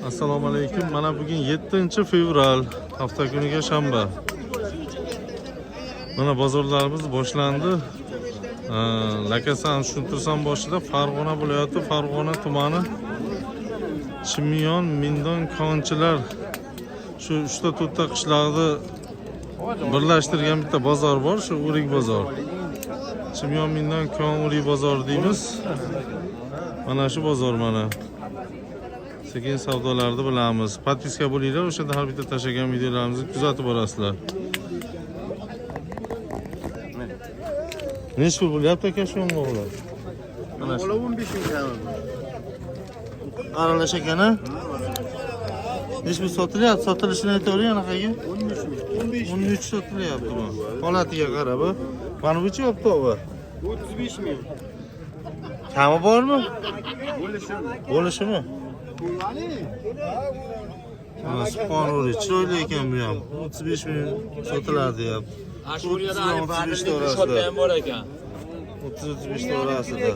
Assalomu alaykum. Mana bugün 7-fevral, hafta kuniga shanba. Mana bozorlarimiz boshlandi. Lakasan tushuntirsam boshida Farg'ona viloyati, Farg'ona tumani Chimyon, Mindon, Konchilar shu 3-4 qishloqni birlashtirgan bitta bozor bor, shu O'rik bozor. Chimyon, Mindon, Kon, O'rik bozor deymiz. Mana shu bozor mana. Sekin savdolarni bilamiz. Podpiska bo'linglar, o'shanda har bitta tashlagan videolarimizni kuzatib borasizlar. Necha pul bo'lyapti aka shu o'g'lar? Mana shu 15 ming so'm. Aralash ekan-a? Necha pul sotilyapti? Sotilishini aytavering anaqaga. 13 ming. 13 sotilyapti bu. Holatiga qarab, mana bu chi optovi? 35 ming. Kami bormi? Bo'lishimi? Subhanalloh, chiroyli ekan bu ham. 35 ming sotiladi deyapti. Ashuriyada ani bari shotda ham bor ekan. 30-35 ta orasida.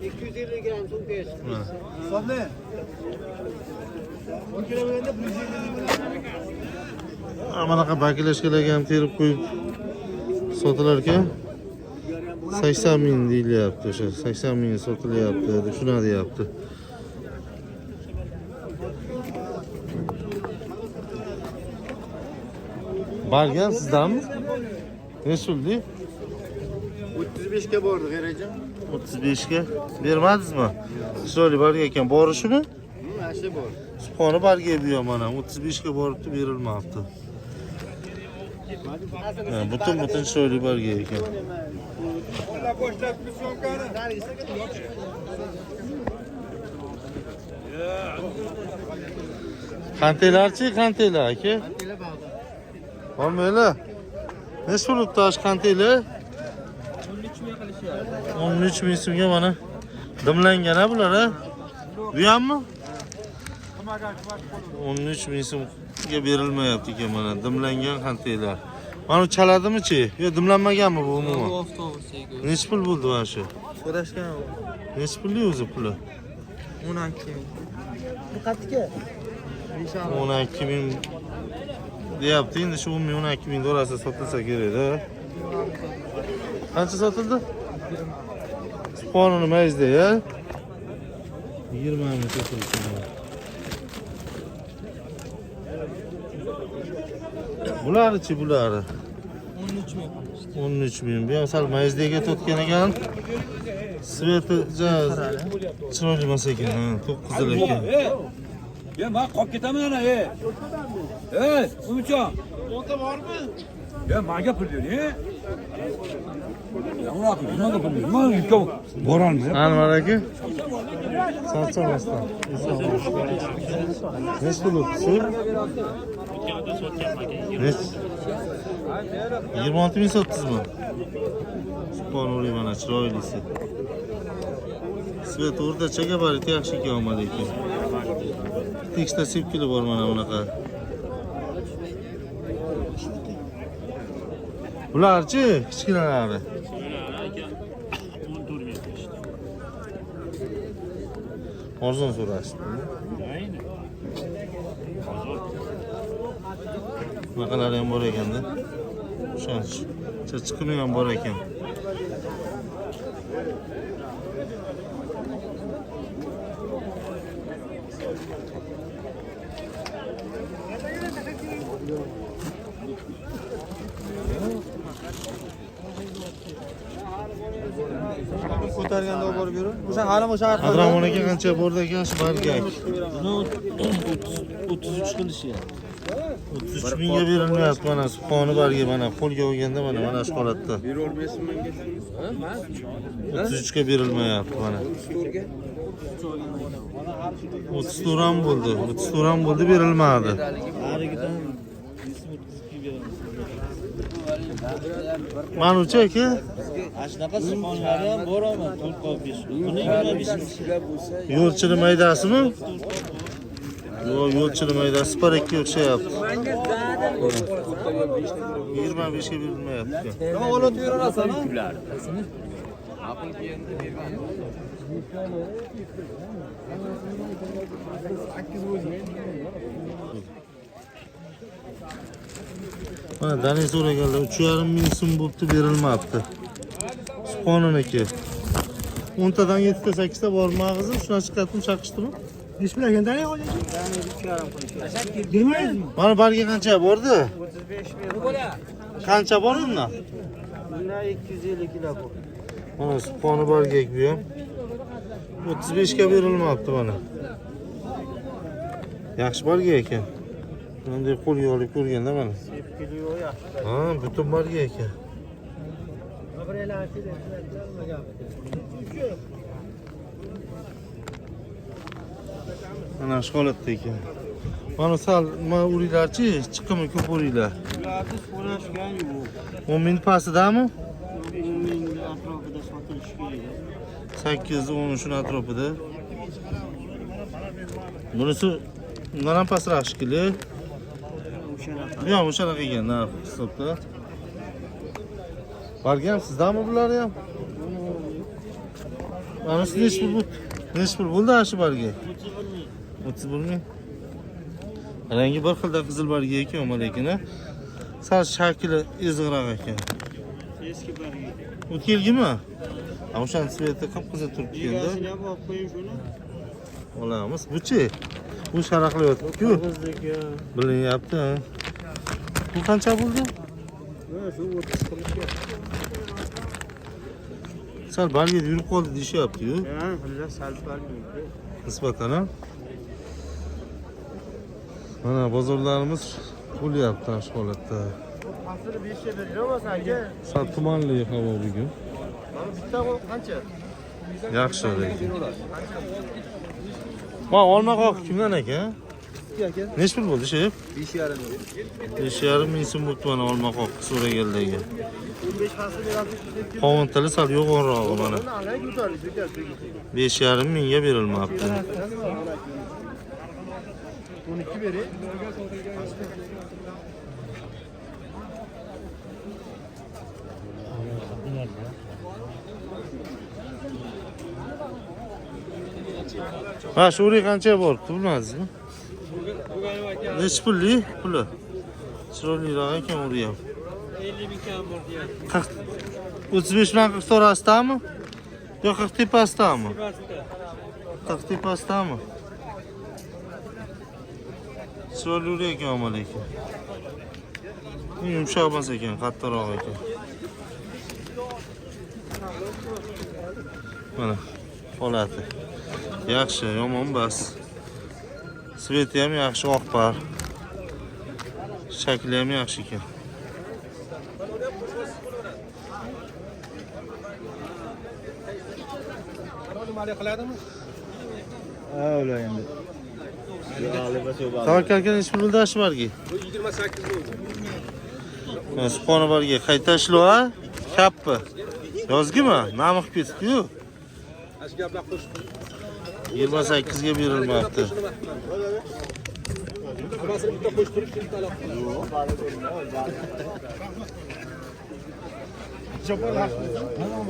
250 gram suv bersin. Sotdi. 10 kilogramda 150 gram. Mana bakilashkalarga ham terib qo'yib sotilar ekan. 80 ming deyilyapti o'sha. 80 ming sotilyapti deb shuna deyapti. Bargan sizdanmi? Necha puldi? 35 ga bordi, G'erajon. 35 ga bermadingizmi? Chiroyli barga ekan, borishimi? Asha bor. Subhoni barga bu ham mana 35 ga boribdi, berilmabdi. Butun chiroyli barga ekan. Qantelarchi, qantelar aka? Olmaylar. Necha pul tosh qantelar? 13 ming so'mga mana dimlangan a bular a? Bu hammi? 13 ming so'mga berilmayapti ekan mana dimlangan qantelar. Mana chaladimi-chi? Yo, dimlanmaganmi bu umuman? Necha pul bo'ldi mana shu? So'rashgan. Necha pulli o'zi puli? 12 ming. Bu qattiqga? 12 ming deyapti. Endi shu 10 ming 12 ming orasida sotilsa kerak-da. Qancha sotildi? Subhanalloh mayizda ya. 20 ming sotildi. Bularchi bulari? 13 ming. 13 ming. Bu ham sal mayizdagi totgan ekan. Sveti chiroyli emas ekan, to'q qizil ekan. Men qolib ketaman ana, Umidjon. O'ta bormi? Menga pul bering. Nimaga pul bering? Men ikkov borolmayman. Anvar aka. Sotsamasdan. Necha pul o'tdi? 26 ming sotdingizmi? Subhanalloh, mana chiroylisi. Svet o'rtachaga bor, yaxshi ekan olmadi ekan. Ikkita sepkili bor mana bunaqa. Bularchi kichkinalari. Arzon so'rashdi. Bunaqalari ham bor ekanda. Ishonch. Chiqimi ham bor ekan. Ko'targanda olib borib yurib. O'sha halim o'sha arqa. Adramon aka qancha bordi ekan shu bargak? Buni 33 qilishyapti. 33 mingga berilmayapti mana subhoni barga mana qo'lga olganda mana shu holatda. Bera olmaysiz menga? 33 ga berilmayapti mana. 34 ham bo'ldi. 34 ham bo'ldi, berilmadi. Harigidan Manuvchi aka? Ashnaqa sifonlari ham bor ama 4-5. Buni 25 ming. Yo'lchini maydasimi? Yo'q, yo'lchini maydasi parakka o'xshayapti. 25 ga berilmayapti. Nima olib yurasan? Mana Daniy so'raganlar 3,5 ming so'm bo'pti, berilmabdi. Subhonaniki. 10 tadan 7 ta 8 ta bor mag'zi, shuni chiqartdim, chaqishdimi? Ish bilan Daniy hojasi. Daniy 3,5 pul. Bilmaysizmi? Mana barga qancha bordi? 35 ming. Qancha bor bundan? Bundan 250 kilo bu. Mana subhoni bargak bu ham. 35 ga berilmabdi mana. Yaxshi bargak ekan. Bunday qo'lga olib ko'rganda mana. Sepkiliyor yaxshi. Ha, butun bargak ekan. Mana shu holatda ekan. Mana sal nima uringlarchi, chiqimi ko'p uringlar. Ularni so'rashgan yo'q. 10 ming pastidami? 10 ming atrofida sotilishi kerak. 8-10 shuni atrofida. Bunisi undan ham pastroq shekilli. O'shanaqa. Yo'q, o'shanaqa ekan narx hisobda. Bargan sizdami bular ham? Mana siz nechi pul bo'ldi shu barga? 31 ming. Rangi bir xilda qizil barga ekan, lekin sal shakli ezg'iroq ekan. Eski bargi. O'tkilgimi? O'shan sveti qip-qizil turibdi endi. Egasini ham olib qo'ying shuni. Olamiz. Bu-chi? Bu sharaqlayotibdi-ku. Bizniki. Bilinyapti. Bu qancha bo'ldi? Shu 30 qilishga. Sal barga yurib qoldi deyishyapti-yu. Ha, bunlar sal bargi. Nisbatan ham. Mana bozorlarimiz bo'lyapti shu holatda. Asli 5 ga beraversa aka. Sal tumanli havo bugun. Mana bitta qancha? Yaxshi lekin. Mana olma qoq kimdan aka? Aka. Nech pul bo'ldi, shef? 5,5. 5,5 ming so'm bo'pti mana olma qoq so'ragandagi. 15 fasl berasiz. Qovun tili sal yo'g'onrog'i mana. 5,5 mingga berilmabdi. 12 bering. Ha, shu o'rik qancha bor, bilmadingizmi? Nech pulli? Puli. Chiroyliroq ekan o'rik ham. 50 ming kam bor deyapti. 35 bilan 40 orasidami? Yo'q, 40 tepasidami? Pastda. 40 tepasidami? Chiroyli o'rik ekan ama lekin. Yumshoq emas ekan, qattiqroq ekan. Mana holati. Yaxshi, yomon emas. Sveti ham yaxshi, oqpar. Shakli ham yaxshi ekan. Ha, ular endi. Tavakkal aka nech pul bo'ldi shu barga? Bu 28 bo'ldi. Mana subhona barga qayta ishlov ha? Kappi. Yozgimi? Nami qilib ketibdi-yu. Ash gaplar qo'shib. 28 ga berilmabdi. Hammasini bitta qo'shtirib bitta aloq.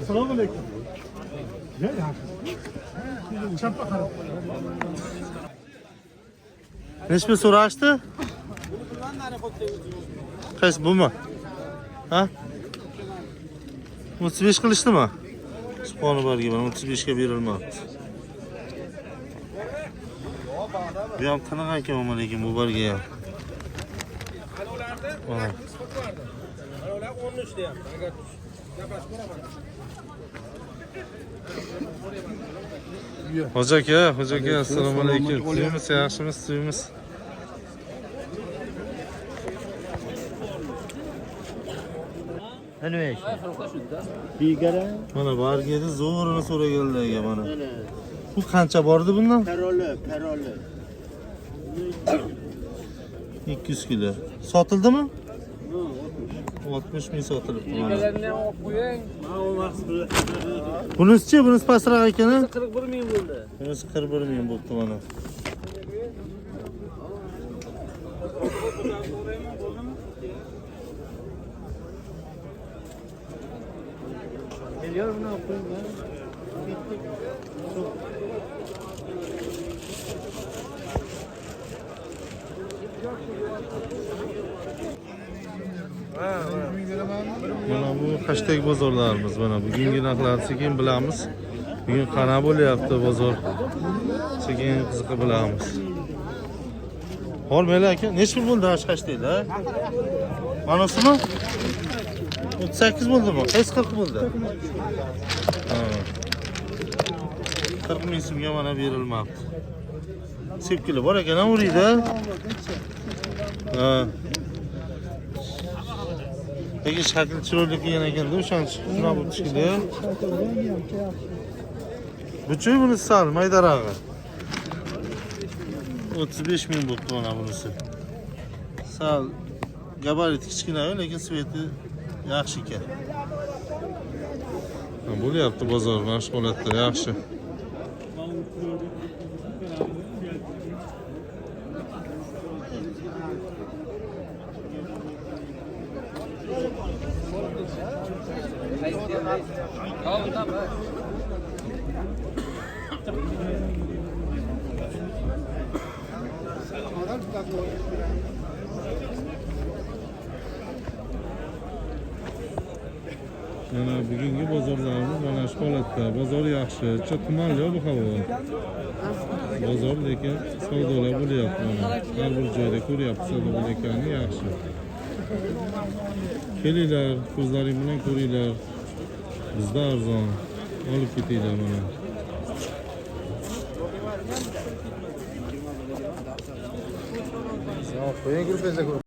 Assalomu alaykum. Nech pul so'rashdi? Qaysi bumi? Ha? 35 qilishdimi? Subhona barga mana 35 ga berilmabdi. Bu ham tiniq ekan ama lekin bu barga ham. Mana. Ular 13 deyapti. Agar gaplashib ko'raman. Hoca aka, assalomu alaykum. Sizmi, yaxshimisiz, sizmi? Nima ish? Bigara. Mana bargada zo'rini so'raganlarga mana. Bu qancha bordi bundan? Paroli. 200 kilo. Sotildimi? 60 ming sotilibdi mana. Bunisi-chi, bunisi pastroq ekan. 41 ming bo'ldi. Bunisi 41 ming bo'pti mana. Million buni qo'ying. Mana bu hashtag bozorlarimiz. Mana bugungi narxlarni sekin bilamiz. Bugun qana bo'lyapti bozor. Sekin qiziqib bilamiz. Hormaylar aka, necha pul bo'ldi hashtaglar? Manasimi? 38 bo'ldimi? Qaysi 40 bo'ldi? Ha. 40 ming so'mga mana berilmoqda. Sepkili bor ekan, uriydi. Ha. Lekin shakl chiroyli kelgan ekanda o'shancha shunaqa bo'lib chiqdi. Buchi bunisi sal maydarog'i. 35 ming bo'pti mana bunisi. Sal gabarit kichkina, lekin sveti yaxshi ekan. Bo'lyapti bozor mashg'ulotlar yaxshi. Mana bugungi bozorlarimiz mana shu holatda. Bozor yaxshi, tumanli bu havo. Bozor lekin savdolar bo'lyapti mana. Har bir joyda ko'ryapsiz savdo bo'layotgani yaxshi. Kelinglar, ko'zlaring bilan ko'ringlar. Bizda arzon. Olib ketinglar mana. Qo'ying gruppaga